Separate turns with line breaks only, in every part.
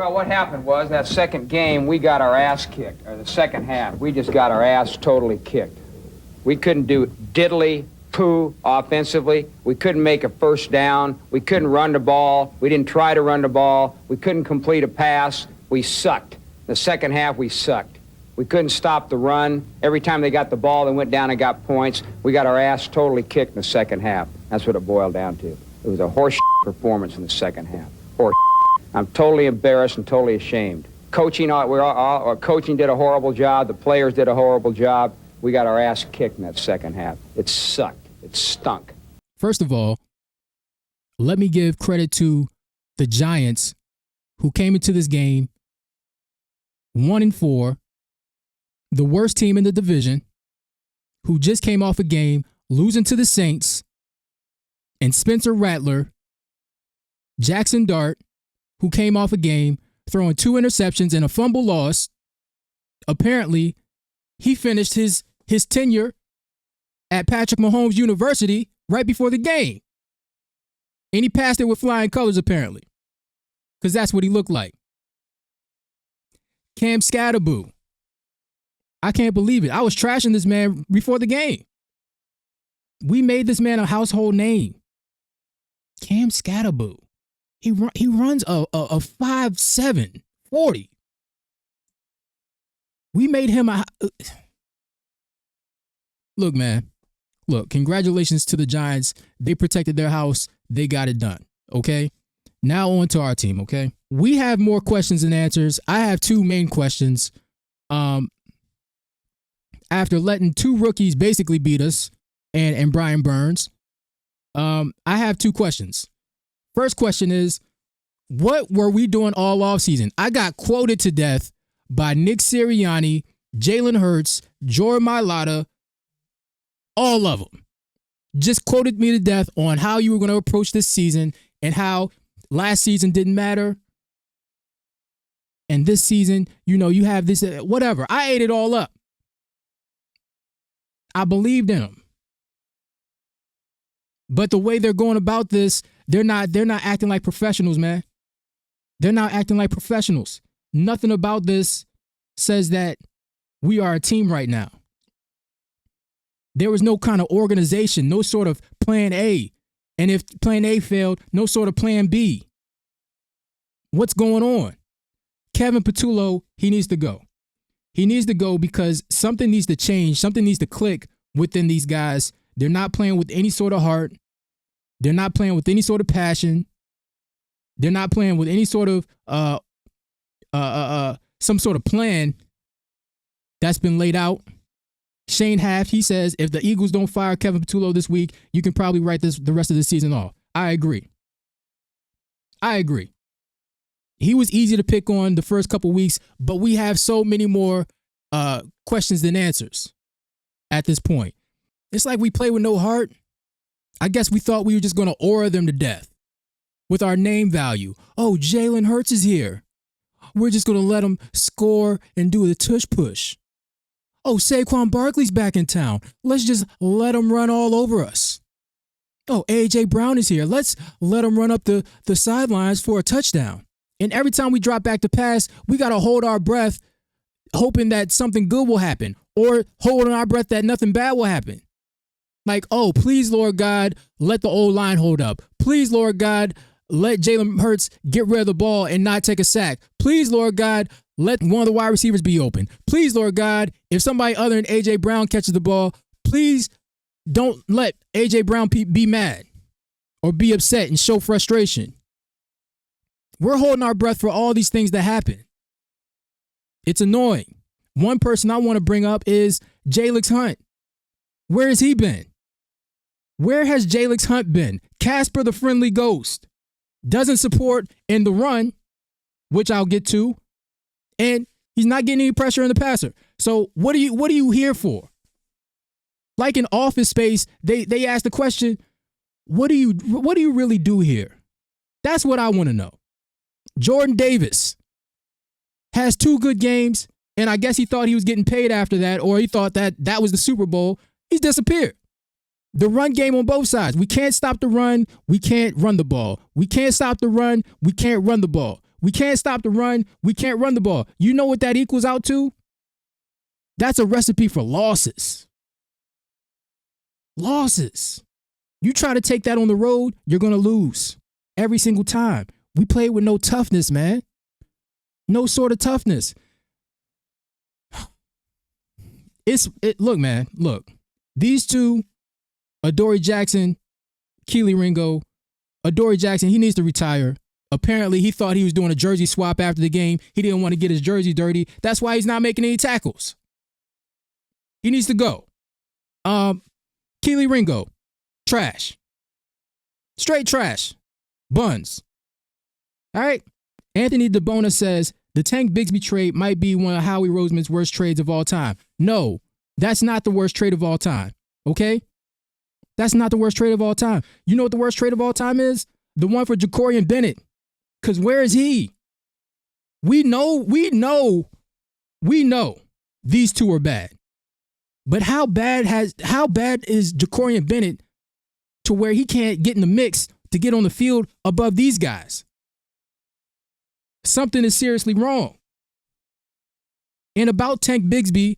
Well, what happened was that second game, we got our ass kicked, or the second half. We just got our ass totally kicked. We couldn't do diddly poo offensively. We couldn't make a first down. We couldn't run the ball. We didn't try to run the ball. We couldn't complete a pass. We sucked. The second half, we sucked. We couldn't stop the run. Every time they got the ball, they went down and got points. We got our ass totally kicked in the second half. That's what it boiled down to. It was a horse performance in the second half. Horse. I'm totally embarrassed and totally ashamed. Coaching did a horrible job. The players did a horrible job. We got our ass kicked in that second half. It sucked. It stunk.
First of all, let me give credit to the Giants, who came into this game 1-4, the worst team in the division, who just came off a game losing to the Saints, and Spencer Rattler, Jackson Dart, who came off a game throwing 2 interceptions and a fumble loss. Apparently, he finished his tenure at Patrick Mahomes University right before the game. And he passed it with flying colors, apparently, because that's what he looked like. Cam Scatterboo. I can't believe it. I was trashing this man before the game. We made this man a household name. Cam Scatterboo. He runs a 5'7", 40. We made him a... Look, man. Look, congratulations to the Giants. They protected their house. They got it done, okay? Now on to our team, okay? We have more questions than answers. I have 2 main questions. After letting 2 rookies basically beat us, and Brian Burns, I have 2 questions. First question is, what were we doing all offseason? I got quoted to death by Nick Sirianni, Jalen Hurts, Jordan Mailata, all of them. Just quoted me to death on how you were going to approach this season and how last season didn't matter. And this season, you have this, whatever. I ate it all up. I believed in them. But the way they're going about this, they're not acting like professionals, man. They're not acting like professionals. Nothing about this says that we are a team right now. There was no kind of organization, no sort of plan A. And if plan A failed, no sort of plan B. What's going on? Kevin Patullo, he needs to go. He needs to go because something needs to change. Something needs to click within these guys. They're not playing with any sort of heart. They're not playing with any sort of passion. They're not playing with any sort of some sort of plan that's been laid out. Shane Haft, he says, if the Eagles don't fire Kevin Patullo this week, you can probably write the rest of the season off. I agree. He was easy to pick on the first couple weeks, but we have so many more questions than answers at this point. It's like we play with no heart. I guess we thought we were just going to aura them to death with our name value. Oh, Jalen Hurts is here. We're just going to let him score and do the tush push. Oh, Saquon Barkley's back in town. Let's just let him run all over us. Oh, ajbrown is here. Let's let him run up the sidelines for a touchdown. And every time we drop back to pass, we got to hold our breath, hoping that something good will happen, or holding our breath that nothing bad will happen. Like, oh, please, Lord God, let the old line hold up. Please, Lord God, let Jalen Hurts get rid of the ball and not take a sack. Please, Lord God, let one of the wide receivers be open. Please, Lord God, if somebody other than A.J. Brown catches the ball, please don't let A.J. Brown be mad or be upset and show frustration. We're holding our breath for all these things to happen. It's annoying. One person I want to bring up is Jalix Hunt. Where has he been? Where has Jalix Hunt been? Casper the Friendly Ghost doesn't support in the run, which I'll get to, and he's not getting any pressure in the passer. So what are you here for? Like in Office Space, they ask the question, what do you really do here? That's what I want to know. Jordan Davis has 2 good games, and I guess he thought he was getting paid after that, or he thought that was the Super Bowl. He's disappeared. The run game on both sides. We can't stop the run. We can't run the ball. We can't stop the run. We can't run the ball. We can't stop the run. We can't run the ball. You know what that equals out to? That's a recipe for losses. Losses. You try to take that on the road, you're going to lose every single time. We played with no toughness, man. No sort of toughness. Look, man, look. These two, Adoree Jackson, Keely Ringo, Adoree Jackson, he needs to retire. Apparently, he thought he was doing a jersey swap after the game. He didn't want to get his jersey dirty. That's why he's not making any tackles. He needs to go. Keely Ringo, trash. Straight trash. Buns. All right? Anthony DeBona says, the Tank Bigsby trade might be one of Howie Roseman's worst trades of all time. No, that's not the worst trade of all time. Okay? That's not the worst trade of all time. You know what the worst trade of all time is? The one for Jacorian Bennett. Because where is he? We know these two are bad. But how bad is Jacorian Bennett to where he can't get in the mix to get on the field above these guys? Something is seriously wrong. And about Tank Bigsby,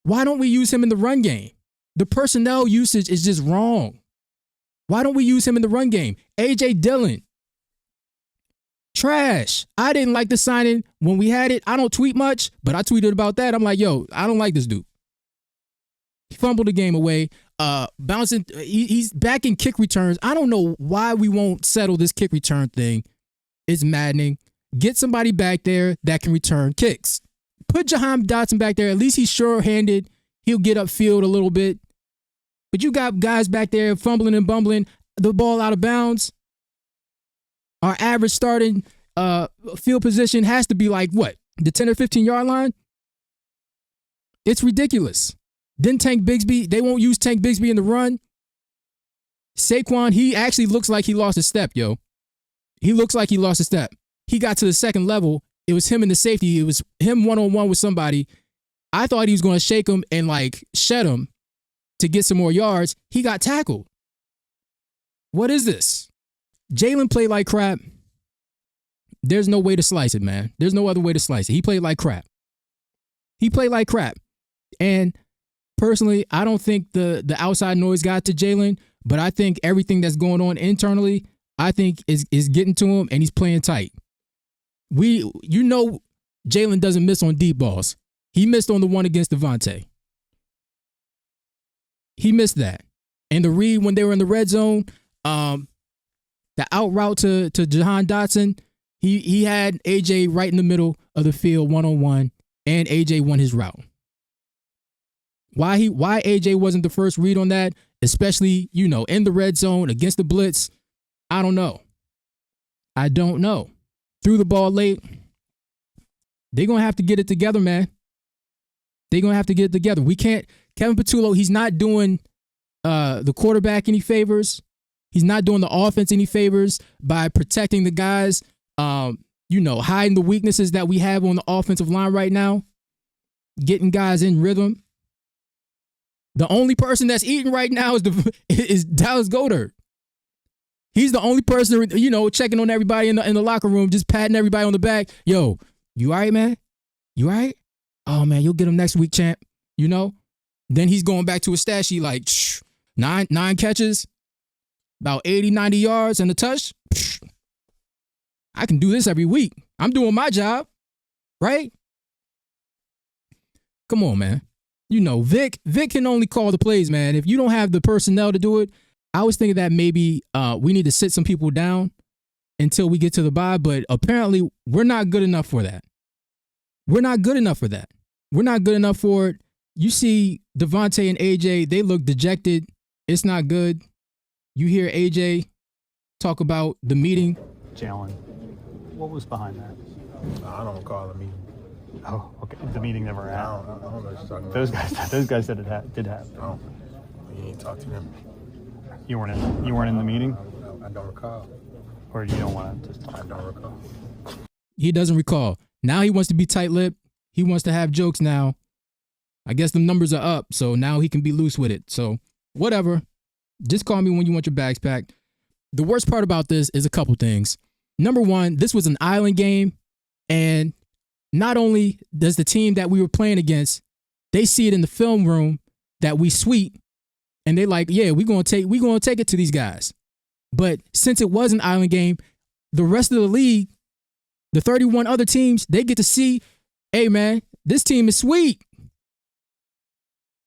why don't we use him in the run game? The personnel usage is just wrong. Why don't we use him in the run game? A.J. Dillon, trash. I didn't like the signing when we had it. I don't tweet much, but I tweeted about that. I'm like, yo, I don't like this dude. He fumbled the game away. Bouncing. He's back in kick returns. I don't know why we won't settle this kick return thing. It's maddening. Get somebody back there that can return kicks. Put Jahan Dotson back there. At least he's sure-handed. He'll get upfield a little bit. But you got guys back there fumbling and bumbling the ball out of bounds. Our average starting field position has to be like, what, the 10 or 15-yard line? It's ridiculous. Then Tank Bigsby, they won't use Tank Bigsby in the run. Saquon, he actually looks like he lost a step, yo. He looks like he lost a step. He got to the second level. It was him and the safety. It was him one-on-one with somebody. I thought he was going to shake him and, like, shed him to get some more yards. He got tackled. What is this? Jalen played like crap. There's no way to slice it, man. There's no other way to slice it. He played like crap. He played like crap. And personally, I don't think the outside noise got to Jalen, but I think everything that's going on internally, I think is getting to him, and he's playing tight. Jalen doesn't miss on deep balls. He missed on the one against Devontae. He missed that. And the read when they were in the red zone, the out route to Jahan Dotson, he had AJ right in the middle of the field one-on-one, and AJ won his route. Why AJ wasn't the first read on that, especially, in the red zone against the blitz, I don't know. I don't know. Threw the ball late. They're going to have to get it together, man. They're going to have to get it together. We can't. Kevin Patullo, he's not doing the quarterback any favors. He's not doing the offense any favors by protecting the guys, hiding the weaknesses that we have on the offensive line right now, getting guys in rhythm. The only person that's eating right now is Dallas Goedert. He's the only person, checking on everybody in the locker room, just patting everybody on the back. Yo, you all right, man? You all right? Oh, man, you'll get him next week, champ. Then he's going back to his stat sheet like, nine catches, about 80, 90 yards and a touch. I can do this every week. I'm doing my job, right? Come on, man. Vic can only call the plays, man. If you don't have the personnel to do it, I was thinking that maybe we need to sit some people down until we get to the bye, but apparently we're not good enough for that. We're not good enough for that. We're not good enough for it. You see Devontae and AJ, they look dejected. It's not good. You hear AJ talk about the meeting.
Jalen, what was behind that?
I don't recall the meeting.
Oh, okay. The meeting never happened.
I don't know what you're talking about.
Those guys said it did happen.
No, you ain't talked to them.
You weren't in the meeting,
I don't recall.
or you don't want to just talk?
I don't recall.
He doesn't recall. Now he wants to be tight-lipped. He wants to have jokes now. I guess the numbers are up, so now he can be loose with it. So whatever. Just call me when you want your bags packed. The worst part about this is a couple things. number one, this was an island game. And not only does the team that we were playing against, they see it in the film room that we sweep, and they like, yeah, we're gonna take it to these guys. But since it was an island game, the rest of the league, the 31 other teams, they get to see, hey man, this team is sweet.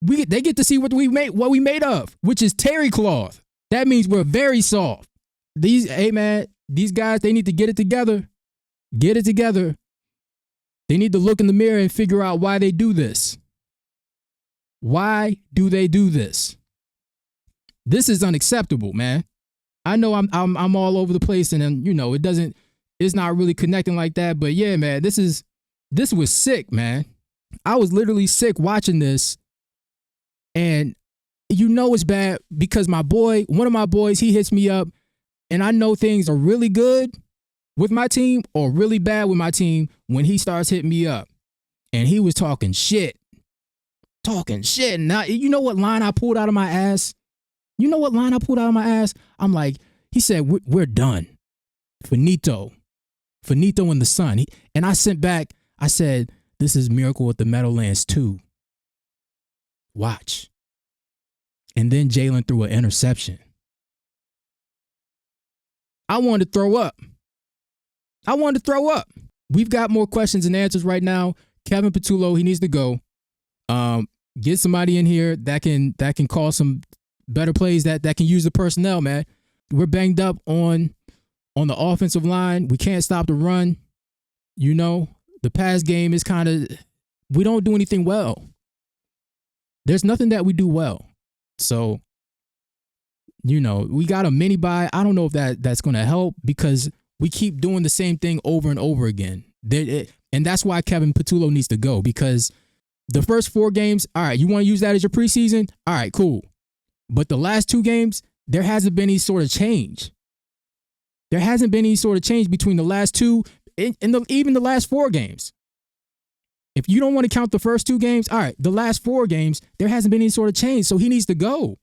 They get to see what we made of, which is terry cloth. That means we're very soft. These guys, they need to get it together. Get it together. They need to look in the mirror and figure out why they do this. Why do they do this? This is unacceptable, man. I know I'm all over the place, and then, it's not really connecting like that. But yeah, man, this was sick, man. I was literally sick watching this, and it's bad because one of my boys, he hits me up, and I know things are really good with my team or really bad with my team when he starts hitting me up. And he was talking shit. And now, you know what line I pulled out of my ass? I'm like, he said, we're done. Finito in the sun. And I sent back, I said, this is Miracle at the Meadowlands 2. Watch. And then Jalen threw an interception. I wanted to throw up. We've got more questions and answers right now. Kevin Patullo, he needs to go. Get somebody in here that can call some better plays that can use the personnel, man. We're banged up on the offensive line. We can't stop the run. The pass game is we don't do anything well. There's nothing that we do well. So, we got a mini bye. I don't know if that's going to help because we keep doing the same thing over and over again. And that's why Kevin Patullo needs to go, because the first 4 games, all right, you want to use that as your preseason? All right, cool. But the last 2 games, there hasn't been any sort of change. There hasn't been any sort of change between the last 2 and even the last 4 games. If you don't want to count the first 2 games, all right, the last 4 games, there hasn't been any sort of change, so he needs to go.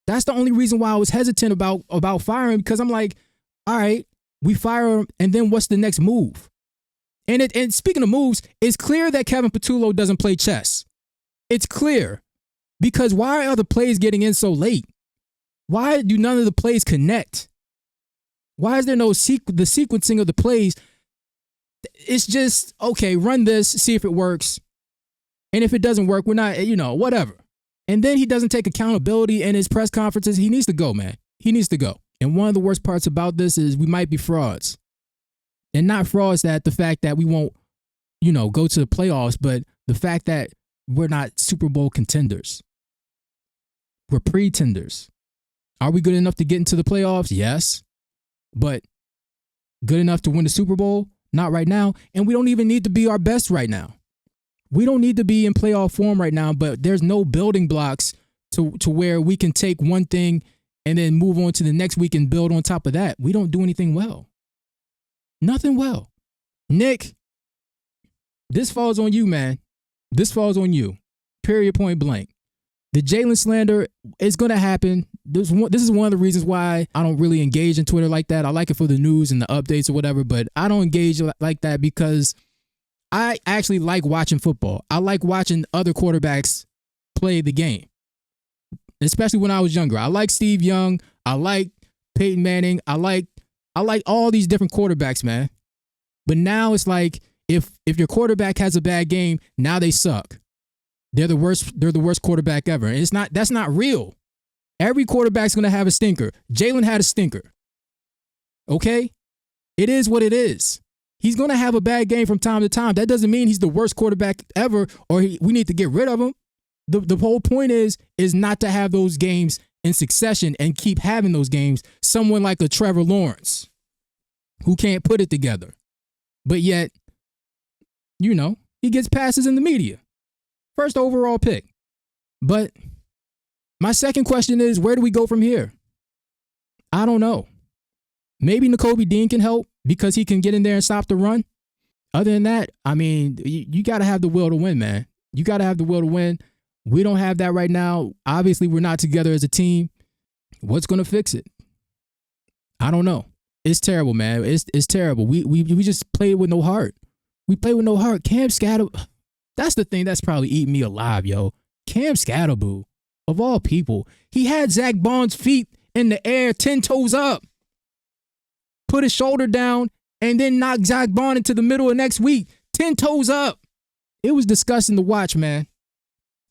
That's the only reason why I was hesitant about firing, because I'm like, all right, we fire him, and then what's the next move? And speaking of moves, it's clear that Kevin Patullo doesn't play chess. It's clear. Because why are the plays getting in so late? Why do none of the plays connect? Why is there no the sequencing of the plays? It's just, okay, run this, see if it works. And if it doesn't work, we're not, whatever. And then he doesn't take accountability in his press conferences. He needs to go, man. He needs to go. And one of the worst parts about this is we might be frauds. And not frauds that the fact that we won't, go to the playoffs, but the fact that we're not Super Bowl contenders. We're pretenders. Are we good enough to get into the playoffs? Yes. But good enough to win the Super Bowl? Not right now. And we don't even need to be our best right now. We don't need to be in playoff form right now, but there's no building blocks to where we can take one thing and then move on to the next week and build on top of that. We don't do anything well. Nothing well. Nick, this falls on you, man. This falls on you. Period, point blank. The Jalen slander is going to happen. This is one of the reasons why I don't really engage in Twitter like that. I like it for the news and the updates or whatever, but I don't engage like that because I actually like watching football. I like watching other quarterbacks play the game, especially when I was younger. I like Steve Young. I like Peyton Manning. I like all these different quarterbacks, man. But now it's like if your quarterback has a bad game, now they suck. They're the worst quarterback ever. And that's not real. Every quarterback's going to have a stinker. Jalen had a stinker. Okay? It is what it is. He's going to have a bad game from time to time. That doesn't mean he's the worst quarterback ever or we need to get rid of him. The whole point is not to have those games in succession and keep having those games. Someone like a Trevor Lawrence who can't put it together. But yet, he gets passes in the media. First overall pick. But my second question is, where do we go from here? I don't know. Maybe Nakobe Dean can help because he can get in there and stop the run. Other than that, I mean, you got to have the will to win, man. You got to have the will to win. We don't have that right now. Obviously, we're not together as a team. What's going to fix it? I don't know. It's terrible, man. It's terrible. We just played with no heart. We played with no heart. Cam Scatterbo. That's the thing that's probably eating me alive, yo. Cam Scatterbo, of all people, he had Zach Bond's feet in the air, 10 toes up. Put his shoulder down and then knock Zach Bond into the middle of next week, 10 toes up. It was disgusting to watch, man.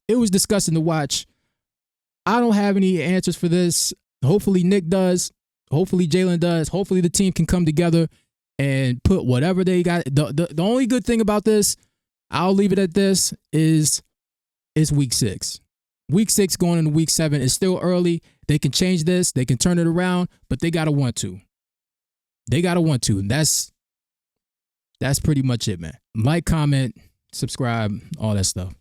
It was disgusting to watch. I don't have any answers for this. Hopefully Nick does. Hopefully Jalen does. Hopefully the team can come together and put whatever they got. The only good thing about this, I'll leave it at this, is it's week 6. Week 6 going into week 7 is still early. They can change this. They can turn it around, but they got to want to. They got to want to. And that's pretty much it, man. Like, comment, subscribe, all that stuff.